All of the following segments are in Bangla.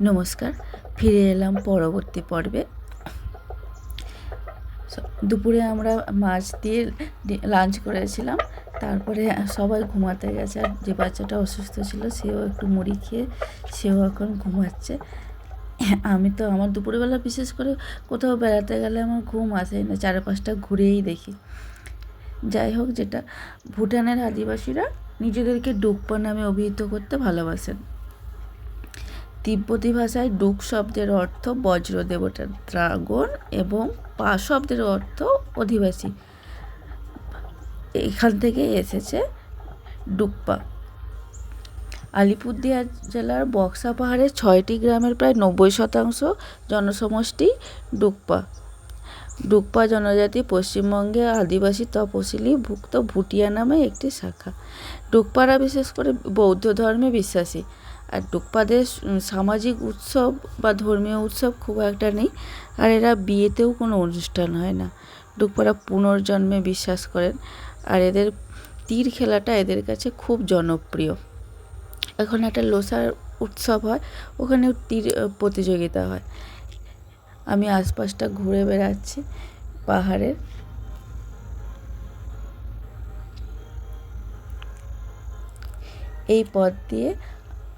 নমস্কার, ফিরে এলাম পরবর্তী পর্বে। দুপুরে আমরা মাছ দিয়ে লাঞ্চ করেছিলাম। তারপরে সবাই ঘুমাতে গেছে, আর যে বাচ্চাটা অসুস্থ ছিল সেও একটু মুড়ি খেয়ে সেও এখন ঘুমাচ্ছে। আমি তো আমার দুপুরবেলা বিশেষ করে কোথাও বেড়াতে গেলে আমার ঘুম আসে না, চারপাশটা ঘুরেই দেখি। যাই হোক, যেটা ভুটানের আদিবাসীরা নিজেদেরকে ডুকপা নামে অভিহিত করতে ভালোবাসেন। তিব্বতী ভাষায় ডুক শব্দের অর্থ বজ্র দেবতা ড্রাগন এবং পা শব্দের অর্থ অধিবাসী। এখান থেকে এসেছে ডুকপা। আলিপুরদুয়ার জেলার বক্সা পাহাড়ের 6টি গ্রামের প্রায় 90% জনসমষ্টি ডুকপা। ডুকপা জনজাতি পশ্চিমবঙ্গে আদিবাসী তপশিলি ভুক্ত ভুটিয়া নামে একটি শাখা। ডুকপারা বিশেষ করে বৌদ্ধ ধর্মে বিশ্বাসী। আর ডুকপাদের সামাজিক উৎসব বা ধর্মীয় উৎসব খুব একটা নেই, আর এরা বিয়েতেও কোনো অনুষ্ঠান হয় না। ডুকপারা পুনর্জন্মে বিশ্বাস করেন, আর এদের তীর খেলাটা এদের কাছে খুব জনপ্রিয়। এখন একটা লোসার উৎসব হয়, ওখানেও তীর প্রতিযোগিতা হয়। আমি আশপাশটা ঘুরে বেড়াচ্ছি পাহাড়ের। এই পথ দিয়ে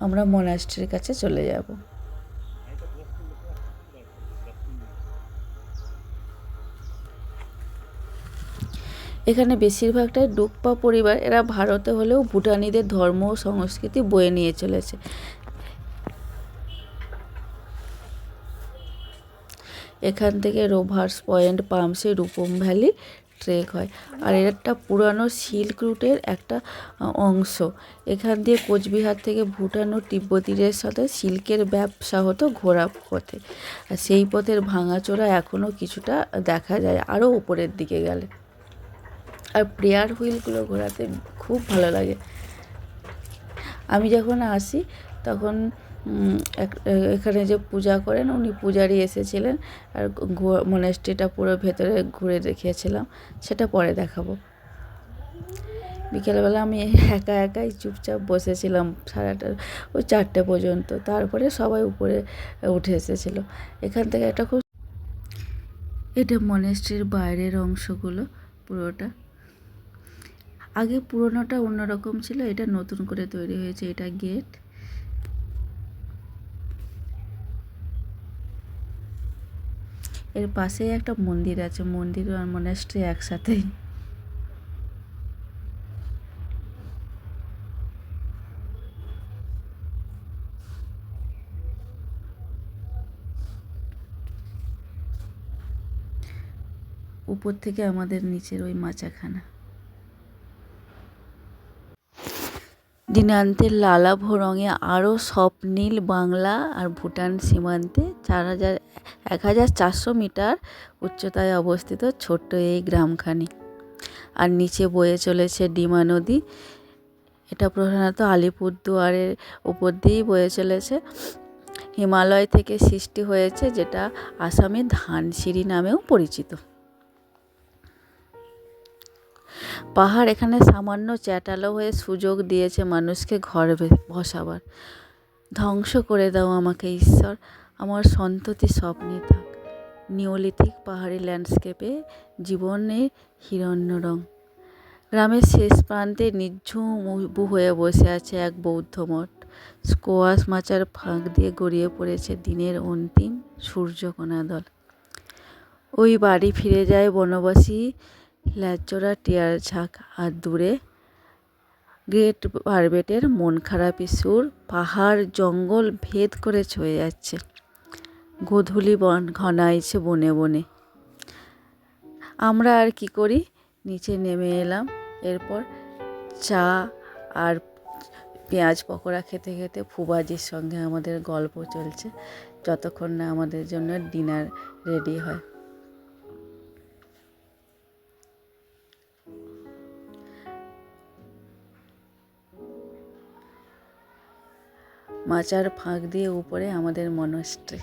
আমরা মনাস্ট্রির কাছে চলে যাব। এখানে বেশিরভাগটাই ডুকপা পরিবার। এরা ভারতে হলেও ভুটানিদের ধর্ম ও সংস্কৃতি বয়ে নিয়ে চলেছে। এখান থেকে Rovers point, Pamsey, Rupam valley trek হয়। আর একটা পুরানো সিল্ক রুটের একটা অংশ। এখান দিয়ে কোচবিহার থেকে ভুটান ও তিব্বতীদের সাথে সিল্কের ব্যবসা হতো ঘোড়া পথে। আর সেই পথের ভাঙাচোরা এখনও কিছুটা দেখা যায় আরও উপরের দিকে গেলে। আর প্রেয়ার হুইলগুলো ঘোরাতে খুব ভালো লাগে। আমি যখন আসি তখন এখানে যে পূজা করেন উনি পূজারি এসেছিলেন, আর মনাস্ট্রিটা পুরো ভেতরে ঘুরে দেখিয়েছিলাম, সেটা পরে দেখাবো। বিকেলবেলা আমি একা একাই চুপচাপ বসেছিলাম সারাটা ওই 4টে পর্যন্ত। তারপরে সবাই উপরে উঠে এসেছিলো। এখান থেকে এটা মনাস্ট্রির বাইরের অংশগুলো পুরোটা। আগে পুরোনোটা অন্যরকম ছিল, এটা নতুন করে তৈরি হয়েছে। এটা গেট। এর পাশেই একটা মন্দির আছে, মন্দির আর মনাস্ট্রি একসাথেই। উপর থেকে আমাদের নিচের ওই মাচাখানা। দিনান্তের লালাভ রঙে আরও স্বপ্নীল বাংলা আর ভুটান সীমান্তে 1400 মিটার উচ্চতায় অবস্থিত ছোট্ট এই গ্রামখানি। আর নিচে বয়ে চলেছে ডিমা নদী। এটা প্রধানত আলিপুরদুয়ারের উপর দিয়েই বয়ে চলেছে। হিমালয় থেকে সৃষ্টি হয়েছে, যেটা আসামে ধানসিঁড়ি নামেও পরিচিত। পাহাড় এখানে সামান্য চ্যাটালো হয়ে সুযোগ দিয়েছে মানুষকে ঘর বসাবার। ধ্বংস করে দাও আমাকে ঈশ্বর, আমার সন্ততি স্বপ্নে থাক। নিওলিথিক পাহাড়ি ল্যান্ডস্কেপে জীবনের হিরণ্য রং। গ্রামের শেষ প্রান্তে নিঝুম হয়ে বসে আছে এক বৌদ্ধ মঠ। স্কোয়াশ মাচার ফাঁক দিয়ে গড়িয়ে পড়েছে দিনের অন্তিম সূর্যকোনা দল। ওই বাড়ি ফিরে যায় বনবাসী ল্যাচোরা টিয়ার ঝাঁক। আর দূরে গ্রেট বারবেটের মন খারাপি সুর পাহাড় জঙ্গল ভেদ করে ছয়ে যাচ্ছে। গোধূলি বন ঘনাইছে বনে বনে। আমরা আর কি করি, নিচে নেমে এলাম। এরপর চা আর পেঁয়াজ পকোড়া খেতে খেতে ফুবাজির সঙ্গে আমাদের গল্প চলছে, যতক্ষণ না আমাদের জন্য ডিনার রেডি হয়। মাচার ফাঁক দিয়ে উপরে আমাদের মনাস্ট্রি।